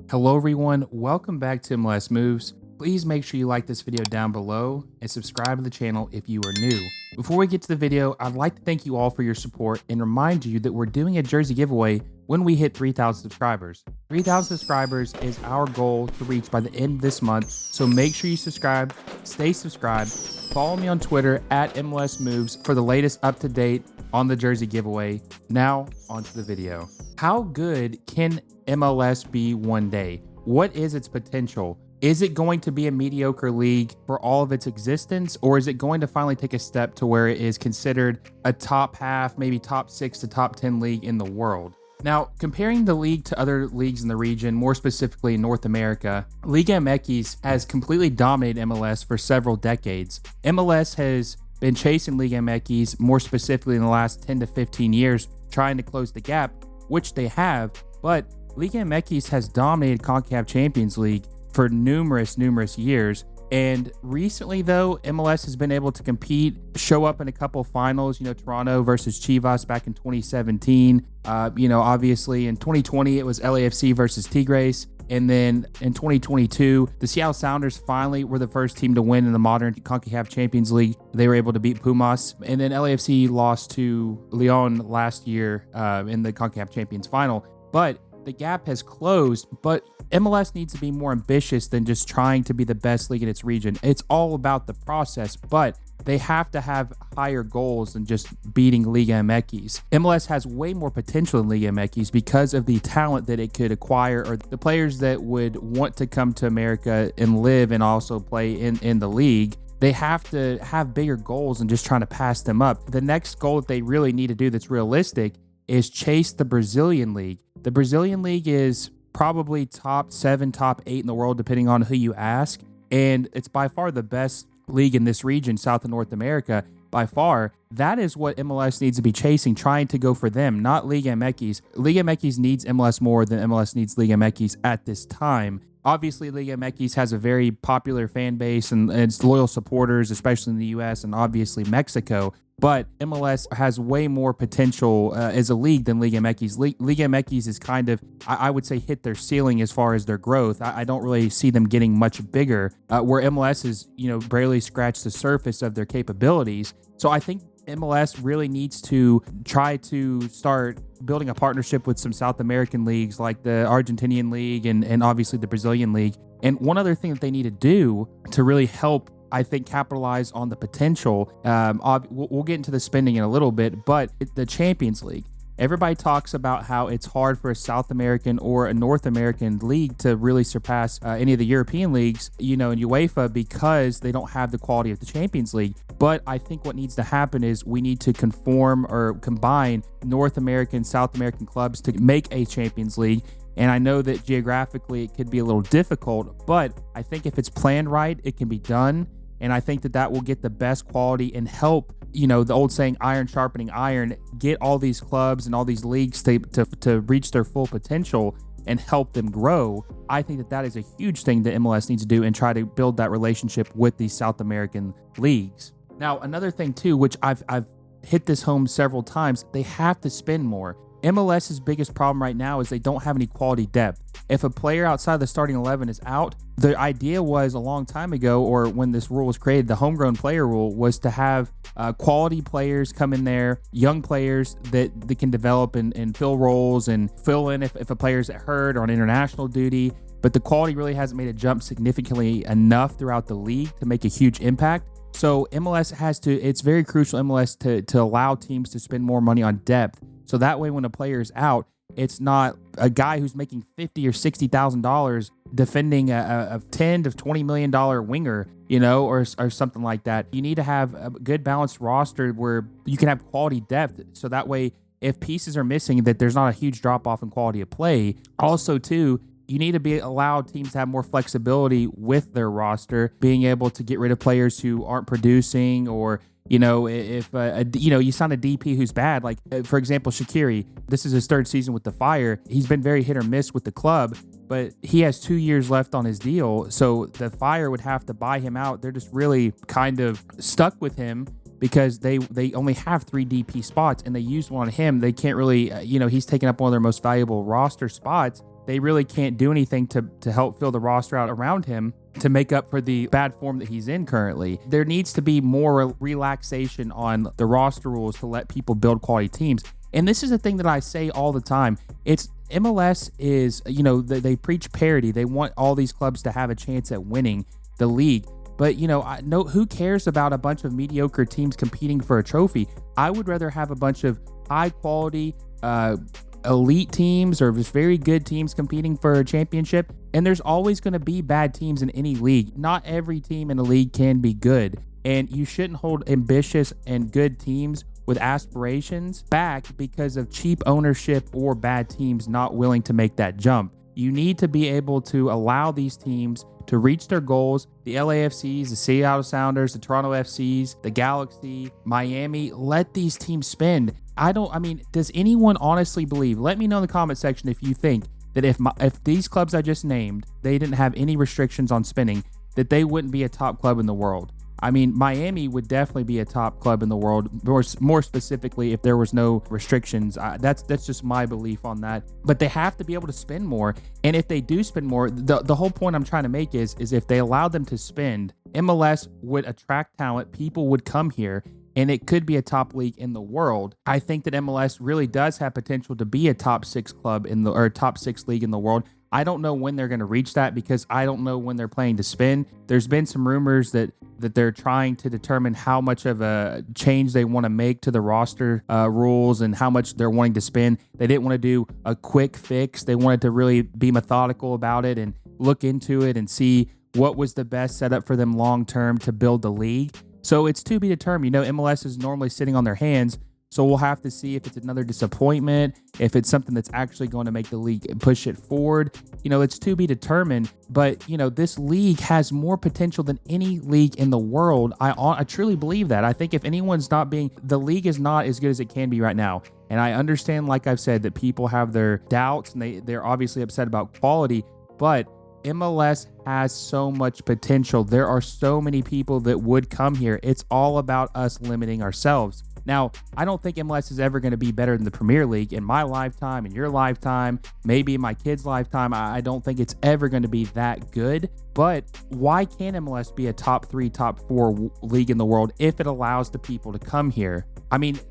Hello everyone, welcome back to MLS Moves. Please make sure you like this video down below and subscribe to the channel if you are new. Before we get to the video, I'd like to thank you all for your support and remind you that we're doing a jersey giveaway when we hit 3,000 subscribers. 3,000 subscribers is our goal to reach by the end of this month, so make sure you subscribe, stay subscribed, follow me on Twitter at MLS Moves for the latest up-to-date on the jersey giveaway. Now, onto the video. How good can MLS be one day? What is its potential? Is it going to be a mediocre league for all of its existence, or is it going to finally take a step to where it is considered a top half, maybe top 6 to top 10 league in the world? Now, comparing the league to other leagues in the region, more specifically in North America, Liga MX has completely dominated MLS for several decades. MLS has been chasing Liga MX, more specifically in the last 10 to 15 years, trying to close the gap, which they have, but Liga MX has dominated CONCACAF Champions League for numerous years. And recently, though, MLS has been able to compete, show up in a couple finals, Toronto versus Chivas back in 2017. Obviously in 2020, it was LAFC versus Tigres. And then in 2022, the Seattle Sounders finally were the first team to win in the modern CONCACAF Champions League. They were able to beat Pumas. And then LAFC lost to Lyon last year in the CONCACAF Champions final. But the gap has closed, but MLS needs to be more ambitious than just trying to be the best league in its region. It's all about the process, but they have to have higher goals than just beating Liga MX. MLS has way more potential than Liga MX because of the talent that it could acquire, or the players that would want to come to America and live and also play in the league. They have to have bigger goals than just trying to pass them up. The next goal that they really need to do that's realistic is chase the Brazilian league. The Brazilian league is probably top 7, top 8 in the world, depending on who you ask. And it's by far the best league in this region, South and North America, by far. That is what MLS needs to be chasing, trying to go for them, not Liga MX. Liga MX needs MLS more than MLS needs Liga MX at this time. Obviously, Liga MX has a very popular fan base and its loyal supporters, especially in the US and obviously Mexico. But MLS has way more potential as a league than Liga MX. Liga MX is kind of, I would say, hit their ceiling as far as their growth. I don't really see them getting much bigger, where MLS is, barely scratched the surface of their capabilities. So I think MLS really needs to try to start building a partnership with some South American leagues like the Argentinian League and obviously the Brazilian League. And one other thing that they need to do to really help, I think, capitalize on the potential, we'll get into the spending in a little bit, but the Champions League. Everybody talks about how it's hard for a South American or a North American league to really surpass any of the European leagues, in UEFA, because they don't have the quality of the Champions League. But I think what needs to happen is we need to conform or combine North American, South American clubs to make a Champions League. And I know that geographically it could be a little difficult, but I think if it's planned right, it can be done. And I think that will get the best quality and help, the old saying, iron sharpening iron, get all these clubs and all these leagues to reach their full potential and help them grow. I think that is a huge thing that MLS needs to do and try to build that relationship with these South American leagues. Now, another thing too, which I've hit this home several times, they have to spend more. MLS's biggest problem right now is they don't have any quality depth. If a player outside the starting 11 is out, the idea was a long time ago, or when this rule was created, the homegrown player rule was to have quality players come in there, young players that can develop and fill roles and fill in if a player's hurt or on international duty. But the quality really hasn't made a jump significantly enough throughout the league to make a huge impact. So MLS it's very crucial, MLS, to allow teams to spend more money on depth. So that way, when a player is out, it's not a guy who's making $50,000 or $60,000 defending a $10 to $20 million winger, or something like that. You need to have a good balanced roster where you can have quality depth. So that way, if pieces are missing, that there's not a huge drop off in quality of play. Also, too, you need to be allowed teams to have more flexibility with their roster, being able to get rid of players who aren't producing, or if you sign a DP who's bad, like for example Shaqiri, this is his 3rd season with the Fire. He's been very hit or miss with the club, but he has 2 years left on his deal, so the Fire would have to buy him out. They're just really kind of stuck with him because they only have 3 DP spots and they used one on him. They can't really, he's taking up one of their most valuable roster spots. they really can't do anything to help fill the roster out around him to make up for the bad form that he's in currently. There needs to be more relaxation on the roster rules to let people build quality teams. And this is a thing that I say all the time. It's MLS is, they preach parity. They want all these clubs to have a chance at winning the league. But, I know who cares about a bunch of mediocre teams competing for a trophy? I would rather have a bunch of high quality, elite teams or just very good teams competing for a championship. And there's always going to be bad teams in any league. Not every team in a league can be good. And you shouldn't hold ambitious and good teams with aspirations back because of cheap ownership or bad teams not willing to make that jump. You need to be able to allow these teams to reach their goals. The LAFCs, the Seattle Sounders, the Toronto FCs, the Galaxy, Miami, let these teams spend. Does anyone honestly believe? Let me know in the comment section if you think that if these clubs I just named, they didn't have any restrictions on spending, that they wouldn't be a top club in the world. Miami would definitely be a top club in the world, more specifically if there was no restrictions. That's just my belief on that. But they have to be able to spend more. And if they do spend more, the whole point I'm trying to make is if they allow them to spend, MLS would attract talent, people would come here, and it could be a top league in the world. I think that MLS really does have potential to be a top 6 club or top 6 league in the world. I don't know when they're going to reach that because I don't know when they're planning to spend. There's been some rumors that they're trying to determine how much of a change they want to make to the roster rules and how much they're wanting to spend. They didn't want to do a quick fix. They wanted to really be methodical about it and look into it and see what was the best setup for them long-term to build the league. So it's to be determined. MLS is normally sitting on their hands. So we'll have to see if it's another disappointment, if it's something that's actually going to make the league push it forward. It's to be determined. But, this league has more potential than any league in the world. I truly believe that. I think if anyone's the league is not as good as it can be right now. And I understand, like I've said, that people have their doubts and they're obviously upset about quality. But MLS has so much potential. There are so many people that would come here. It's all about us limiting ourselves. Now, I don't think MLS is ever going to be better than the Premier League in my lifetime, in your lifetime, maybe in my kid's lifetime. I don't think it's ever going to be that good. But why can't MLS be a top 3, top 4 league in the world if it allows the people to come here?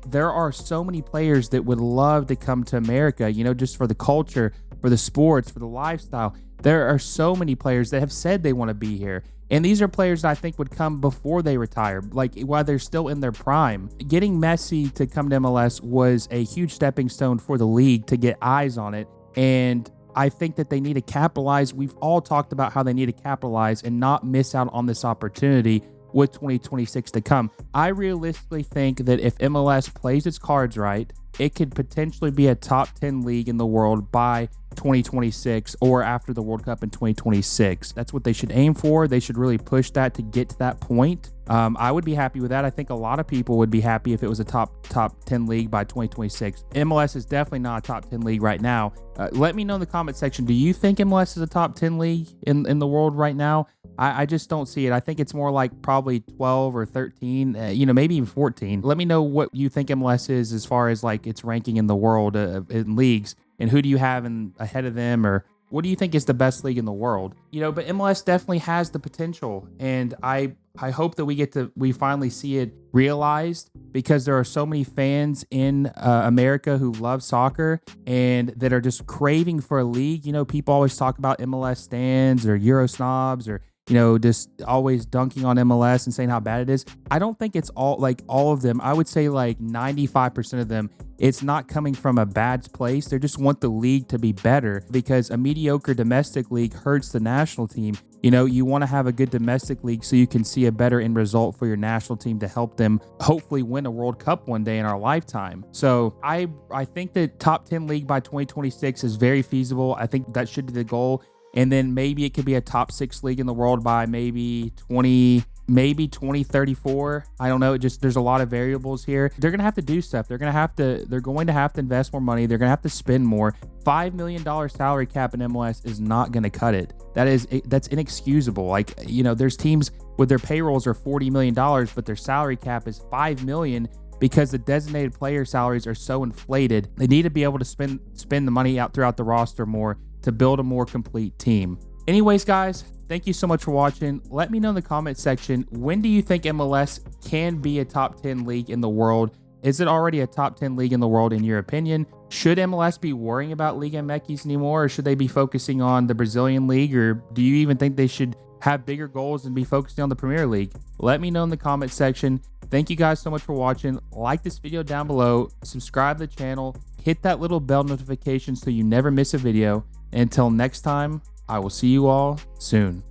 There are so many players that would love to come to America, just for the culture, for the sports, for the lifestyle. There are so many players that have said they want to be here. And these are players that I think would come before they retire, like while they're still in their prime. Getting Messi to come to MLS was a huge stepping stone for the league to get eyes on it. And I think that they need to capitalize. We've all talked about how they need to capitalize and not miss out on this opportunity with 2026 to come. I realistically think that if MLS plays its cards right, it could potentially be a top 10 league in the world by 2026 or after the World Cup in 2026. That's what they should aim for. They should really push that to get to that point. I would be happy with that. I think a lot of people would be happy if it was a top 10 league by 2026. MLS is definitely not a top 10 league right now. Let me know in the comment section. Do you think MLS is a top 10 league in the world right now? I just don't see it. I think it's more like probably 12 or 13, maybe even 14. Let me know what you think MLS is as far as like its ranking in the world in leagues, and who do you have ahead of them, or what do you think is the best league in the world? But MLS definitely has the potential, and I hope that we finally see it realized, because there are so many fans in America who love soccer and that are just craving for a league. People always talk about MLS stands or Euro snobs or just always dunking on MLS and saying how bad it is. I don't think it's all of them. I would say like 95% of them, it's not coming from a bad place. They just want the league to be better, because a mediocre domestic league hurts the national team. You want to have a good domestic league so you can see a better end result for your national team to help them hopefully win a World Cup one day in our lifetime. So I think that top 10 league by 2026 is very feasible. I think that should be the goal. And then maybe it could be a top 6 league in the world by maybe 2034. I don't know. There's a lot of variables here. They're going to have to do stuff. They're going to have to invest more money. They're going to have to spend more. $5 million salary cap in MLS is not going to cut it. That's inexcusable. There's teams with their payrolls are $40 million, but their salary cap is $5 million. Because the designated player salaries are so inflated. They need to be able to spend the money out throughout the roster more to build a more complete team. Anyways, guys, thank you so much for watching. Let me know in the comment section, when do you think MLS can be a top 10 league in the world? Is it already a top 10 league in the world in your opinion? Should MLS be worrying about Liga MX anymore, or should they be focusing on the Brazilian league, or do you even think they should have bigger goals and be focusing on the Premier League? Let me know in the comment section. Thank you guys so much for watching. Like this video down below, subscribe to the channel, hit that little bell notification so you never miss a video. And until next time, I will see you all soon.